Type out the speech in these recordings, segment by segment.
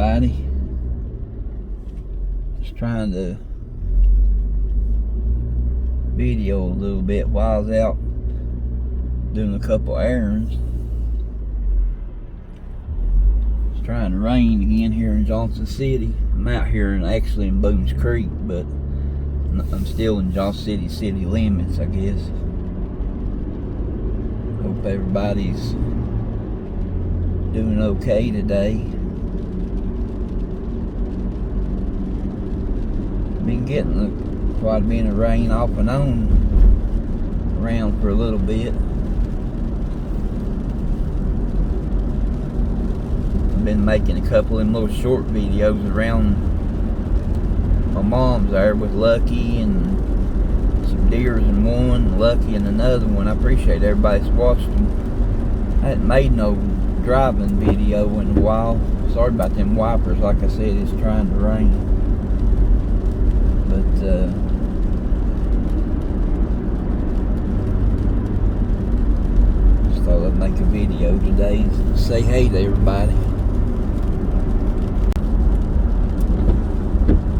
everybody. Just trying to video a little bit while I was out doing a couple errands. It's trying to rain again here in Johnston City. I'm out here actually in Boones Creek, but I'm still in Johnston city limits, I guess. Hope everybody's doing okay today. Been getting quite a bit of rain off and on around for a little bit. I've been making a couple of them little short videos around my mom's there with Lucky and some deers in one, Lucky in another one. I appreciate everybody's watched them. I hadn't made no driving video in a while. Sorry about them wipers. Like I said, it's trying to rain. But just thought I'd make a video today and say hey to everybody.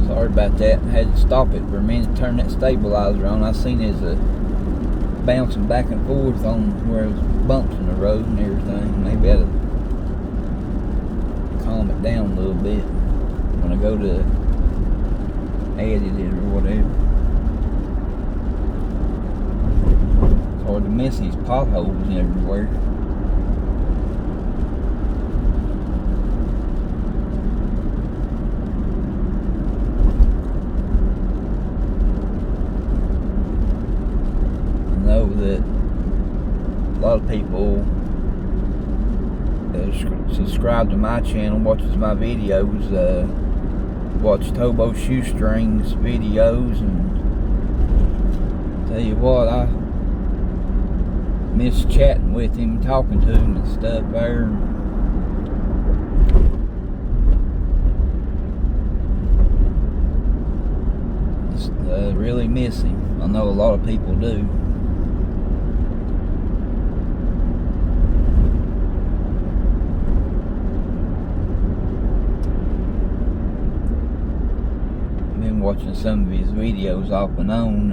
Sorry about that. I had to stop it for a minute, turn that stabilizer on. I seen it as bouncing back and forth on where it was bumps in the road and everything. Maybe I had to calm it down a little bit when I go to edit it or whatever. It's hard to miss these potholes everywhere. That a lot of people that subscribe to my channel, watches my videos, watch Tobo Shoestrings videos, and tell you what, I miss chatting with him, talking to him and stuff there. Just really miss him. I know a lot of people do. Watching some of his videos off and on.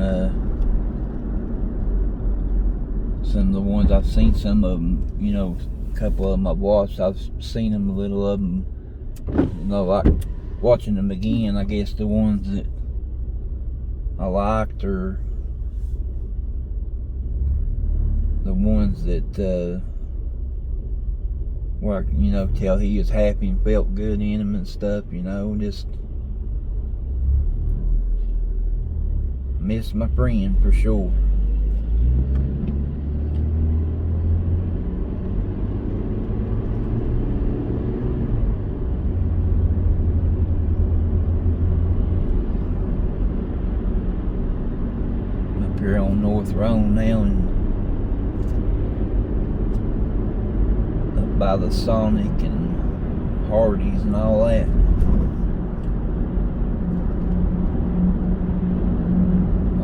Some of the ones I've seen, some of them, you know, a couple of them I've watched. I've seen them, a little of them, you know, like watching them again. I guess the ones that I liked, or the ones that where, you know, tell he was happy and felt good in them and stuff, you know. Just miss my friend for sure. I'm up here on North Road now and up by the Sonic and Hardee's and all that.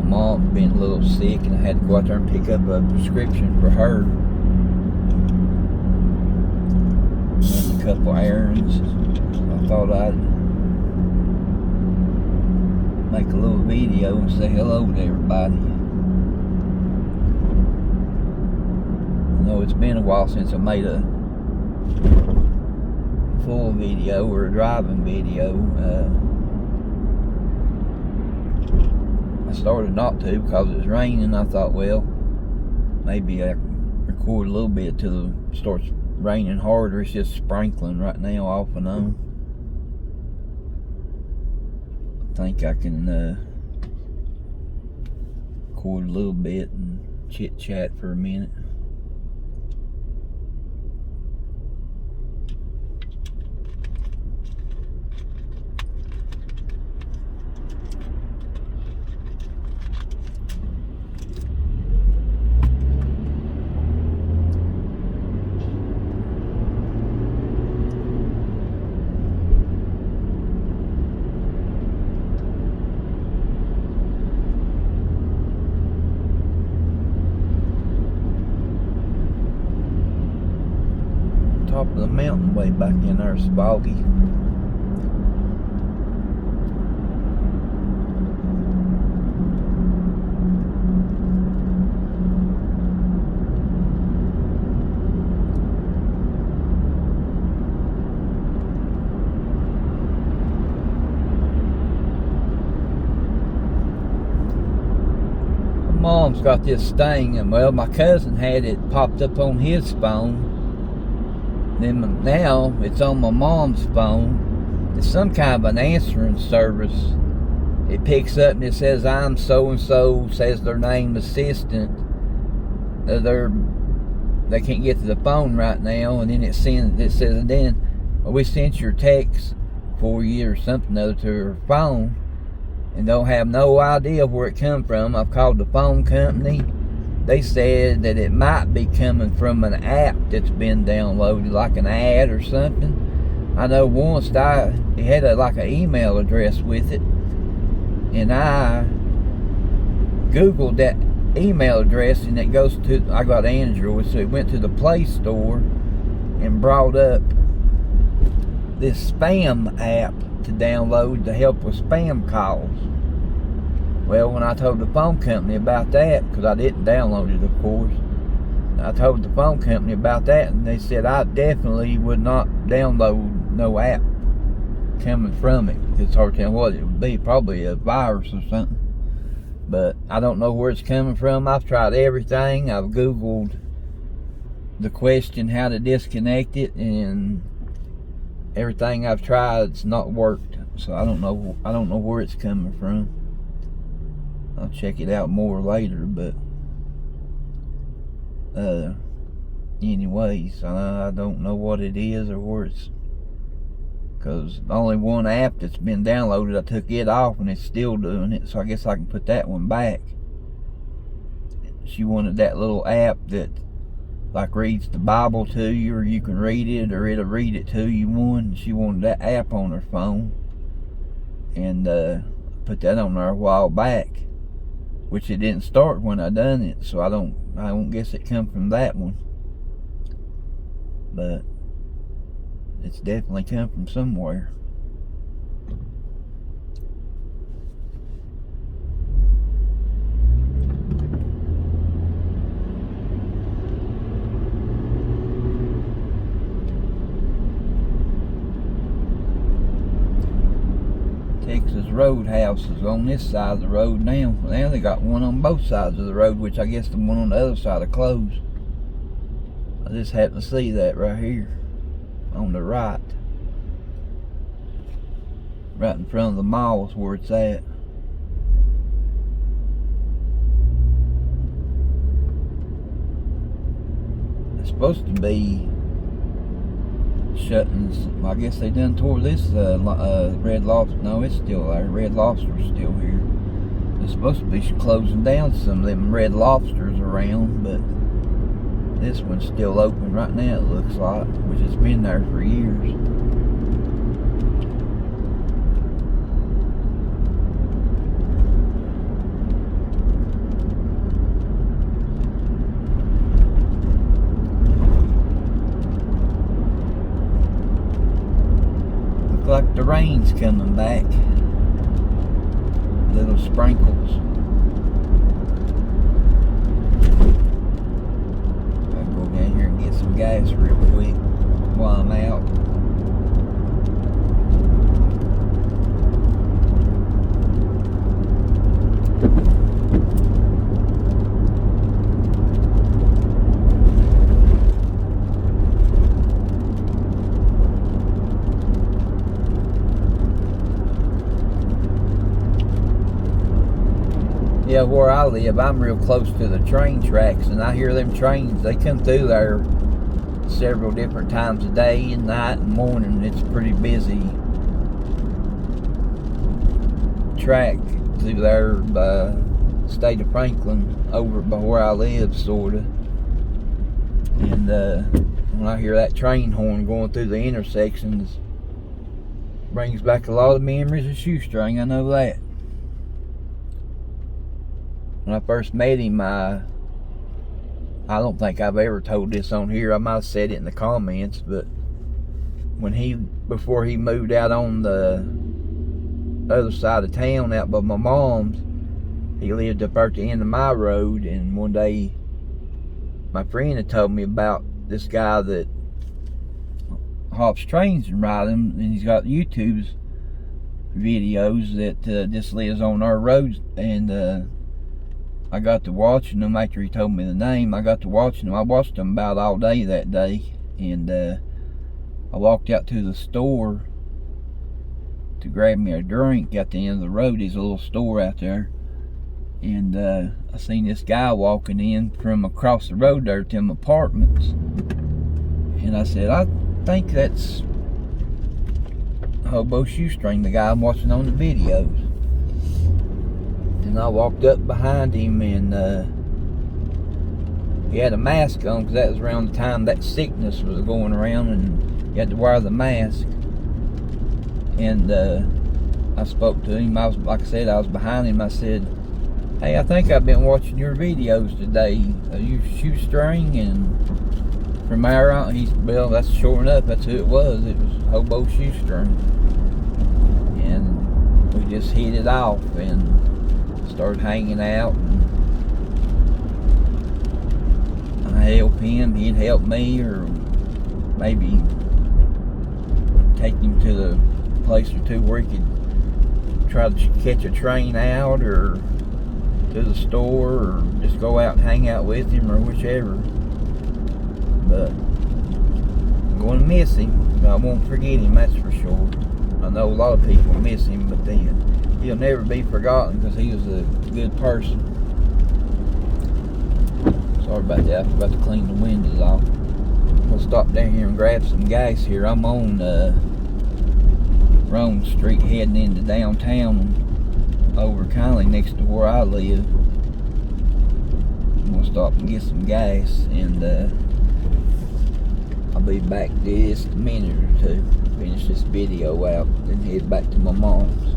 Mom been a little sick and I had to go out there and pick up a prescription for her. Run a couple errands. I thought I'd make a little video and say hello to everybody. I know it's been a while since I made a full video or a driving video. I started not to because it was raining. I thought, well, maybe I can record a little bit till it starts raining harder. It's just sprinkling right now off and on. I think I can record a little bit and chit chat for a minute. top of the mountain way back in there. It's boggy. mom's got this thing, and well, my cousin had it popped up on his phone. Then now it's on my mom's phone. It's some kind of an answering service. It picks up and it says, I'm so and so, says their name, assistant. They can't get to the phone right now, and then it says, and then we sent your text for you or something other to her phone, and don't have no idea where it come from. I've called the phone company. They said that it might be coming from an app that's been downloaded, like an ad or something. I know once it had like an email address with it, and I Googled that email address, and it goes to, I got Android, so it went to the Play Store and brought up this spam app to download to help with spam calls. Well, when I told the phone company about that, because I didn't download it, of course, I told the phone company about that, and they said I definitely would not download no app coming from it. It's hard to tell what it would be, probably a virus or something. But I don't know where it's coming from. I've tried everything. I've Googled the question how to disconnect it, and everything I've tried, it's not worked. So I don't know where it's coming from. I'll check it out more later, but anyways, I don't know what it is or where it's, because only one app that's been downloaded, I took it off and it's still doing it, so I guess I can put that one back. She wanted that little app that like reads the Bible to you, or you can read it, or it'll read it to you. She wanted that app on her phone, and put that on there a while back, which it didn't start when I done it, so I don't guess it come from that one, but it's definitely come from somewhere. Texas Roadhouse is on this side of the road now. Now they got one on both sides of the road, which I guess the one on the other side is closed. I just happened to see that right here on the right in front of the mall is where it's at. It's supposed to be shutting. I guess they done tore this Red Lobster. No, it's still there. Red Lobster's still here. It's supposed to be closing down some of them Red Lobsters around, but this one's still open right now, it looks like, which has been there for years. Looks like the rain's coming back. Little sprinkles. Get some gas real quick while I'm out. Yeah, where I live, I'm real close to the train tracks, and I hear them trains, they come through there several different times a day, and night and morning. It's a pretty busy track through there by the state of Franklin, over by where I live, sorta. And when I hear that train horn going through the intersections, brings back a lot of memories of Shoestring, I know that. When I first met him, I don't think I've ever told this on here. I might have said it in the comments, but before he moved out on the other side of town, out by my mom's, he lived up at the end of my road, and one day my friend had told me about this guy that hops trains and rides them, and he's got YouTube's videos that just lives on our roads, and I got to watching them after he told me the name. I got to watching them. I watched them about all day that day, and I walked out to the store to grab me a drink at the end of the road. There's a little store out there, and I seen this guy walking in from across the road there to them apartments, and I said, I think that's Hobo Shoestring, the guy I'm watching on the videos. And I walked up behind him, and he had a mask on, because that was around the time that sickness was going around, and you had to wear the mask. And I spoke to him. Like I said, I was behind him. I said, hey, I think I've been watching your videos today. Are you Shoestring? And from there on, well, that's sure enough, that's who it was. It was Hobo Shoestring. And we just hit it off and started hanging out. And I helped him, he'd help me, or maybe take him to the place or two where he could try to catch a train out, or to the store, or just go out and hang out with him, or whichever. But I'm going to miss him, but I won't forget him, that's for sure. I know a lot of people miss him, but then he'll never be forgotten, because he was a good person. Sorry about that, I forgot to clean the windows off. We'll stop down here and grab some gas here. I'm on Rome Street heading into downtown, over kindly next to where I live. I'm gonna stop and get some gas, and I'll be back just a minute or two, finish this video out, then head back to my mom's.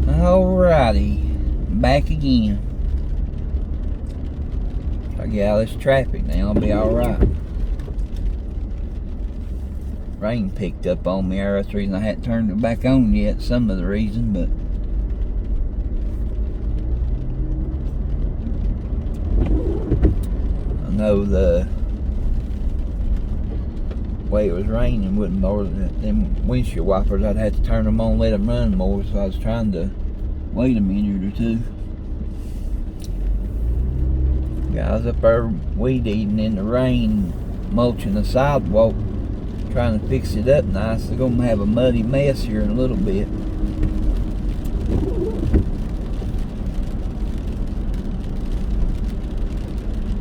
Alrighty, back again. Try to get out of this traffic now, I'll be alright. Rain picked up on me there. That's the reason I hadn't turned it back on yet. Some of the reason, but I know the way it was raining wouldn't more than them windshield wipers. I'd have to turn them on, let them run more. So I was trying to wait a minute or two. Guys up there weed eating in the rain, mulching the sidewalk, trying to fix it up nice. They're gonna have a muddy mess here in a little bit.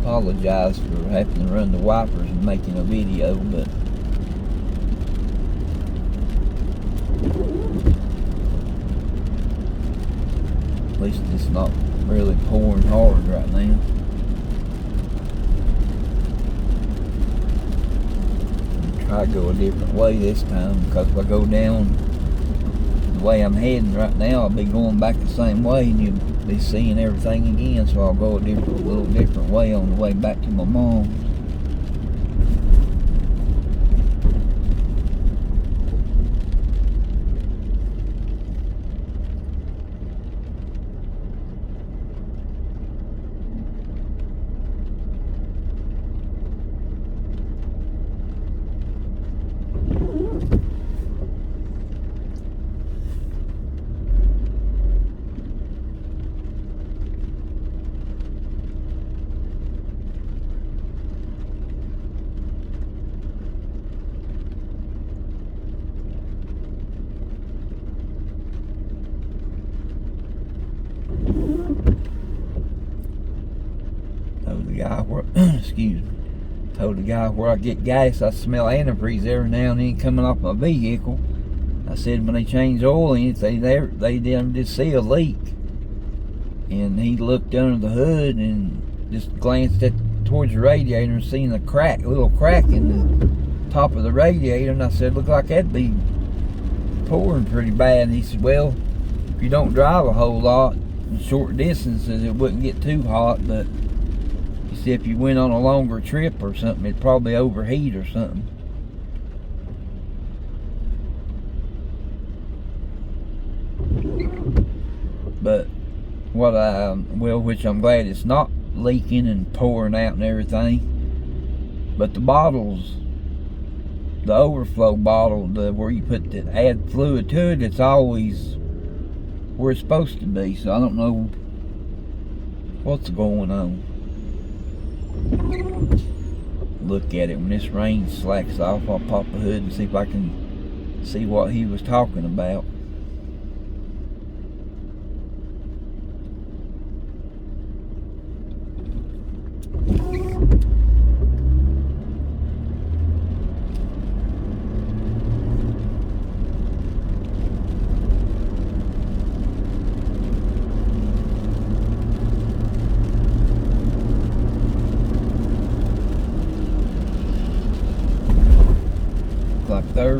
Apologize for having to run the wipers and making a video, but at least it's not really pouring hard right now. Try to go a different way this time, because if I go down the way I'm heading right now, I'll be going back the same way, and you'll be seeing everything again. So I'll go a little different way on the way back to my mom's. Told the guy where I get gas, I smell antifreeze every now and then coming off my vehicle. I said when they change oil in it, they did see a leak. And he looked under the hood and just glanced towards the radiator and seen a little crack in the top of the radiator. And I said, look like that'd be pouring pretty bad. And he said, well, if you don't drive a whole lot in short distances, it wouldn't get too hot, but if you went on a longer trip or something, it'd probably overheat or something. But which I'm glad it's not leaking and pouring out and everything. But the bottles, the overflow bottle, where you put the add fluid to it, it's always where it's supposed to be, so I don't know what's going on. Look at it. When this rain slacks off, I'll pop the hood and see if I can see what he was talking about. Like their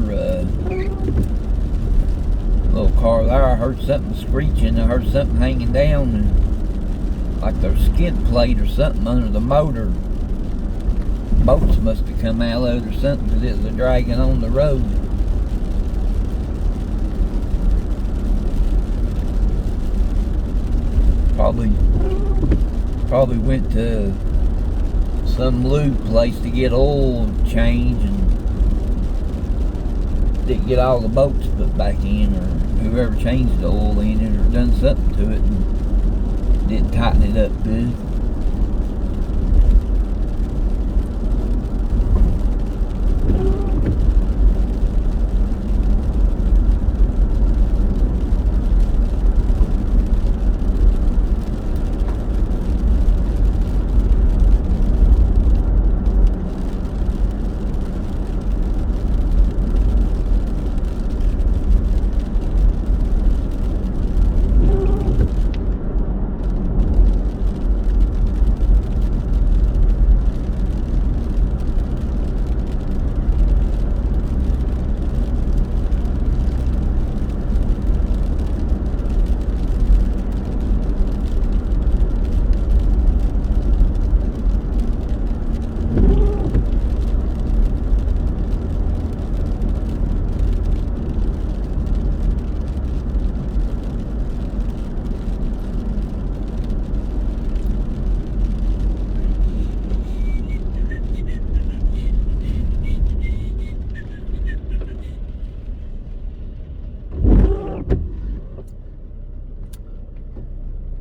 little car there, I heard something screeching, I heard something hanging down, and like their skid plate or something under the motor. Boats must have come out of it or something, because it was dragging on the road. Probably went to some lube place to get oil change and didn't get all the bolts put back in, or whoever changed the oil in it, or done something to it and didn't tighten it up good.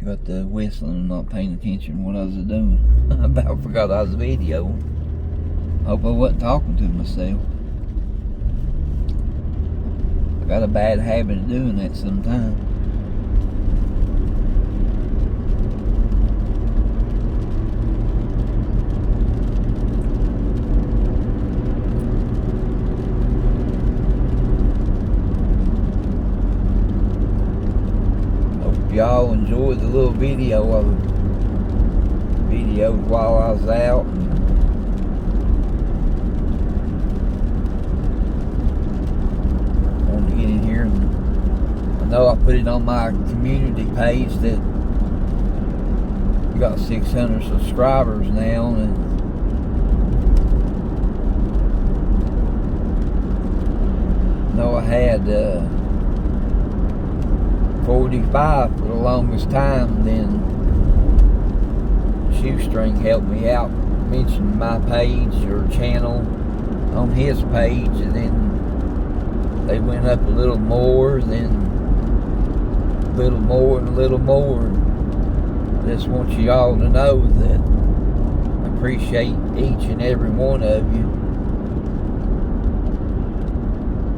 Got the whistling and not paying attention to what I was doing. I about forgot I was videoing. Hope I wasn't talking to myself. I got a bad habit of doing that sometimes. Y'all enjoyed the little video of videos while I was out. Wanted to get in here, and I know I put it on my community page that we got 600 subscribers now, and I know I had 45 for the longest time. Then Shoestring helped me out, mentioned my page or channel on his page, and then they went up a little more, then a little more and a little more. I just want you all to know that I appreciate each and every one of you.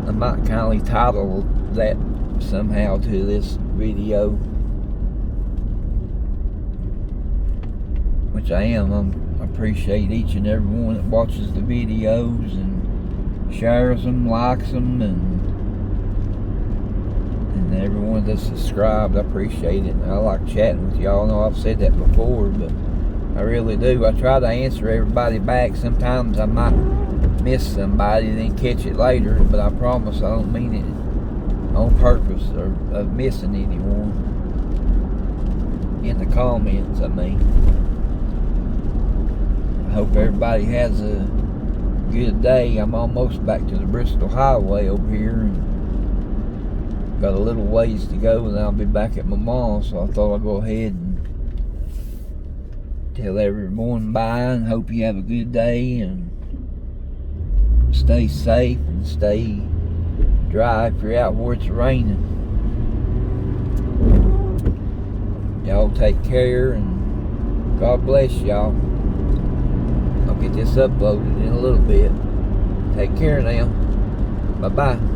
I might kindly title that somehow to this video, which I am. I appreciate each and every one that watches the videos and shares them, likes them, and everyone that's subscribed. I appreciate it. I like chatting with y'all. I know I've said that before, but I really do. I try to answer everybody back. Sometimes I might miss somebody and then catch it later, but I promise I don't mean it on purpose or of missing anyone in the comments. I mean, I hope everybody has a good day. I'm almost back to the Bristol Highway over here, and got a little ways to go, and I'll be back at my mom's, so I thought I'd go ahead and tell everyone bye, and hope you have a good day, and stay safe and stay dry if you're out where it's raining. Y'all take care, and God bless y'all. I'll get this uploaded in a little bit. Take care now. Bye-bye.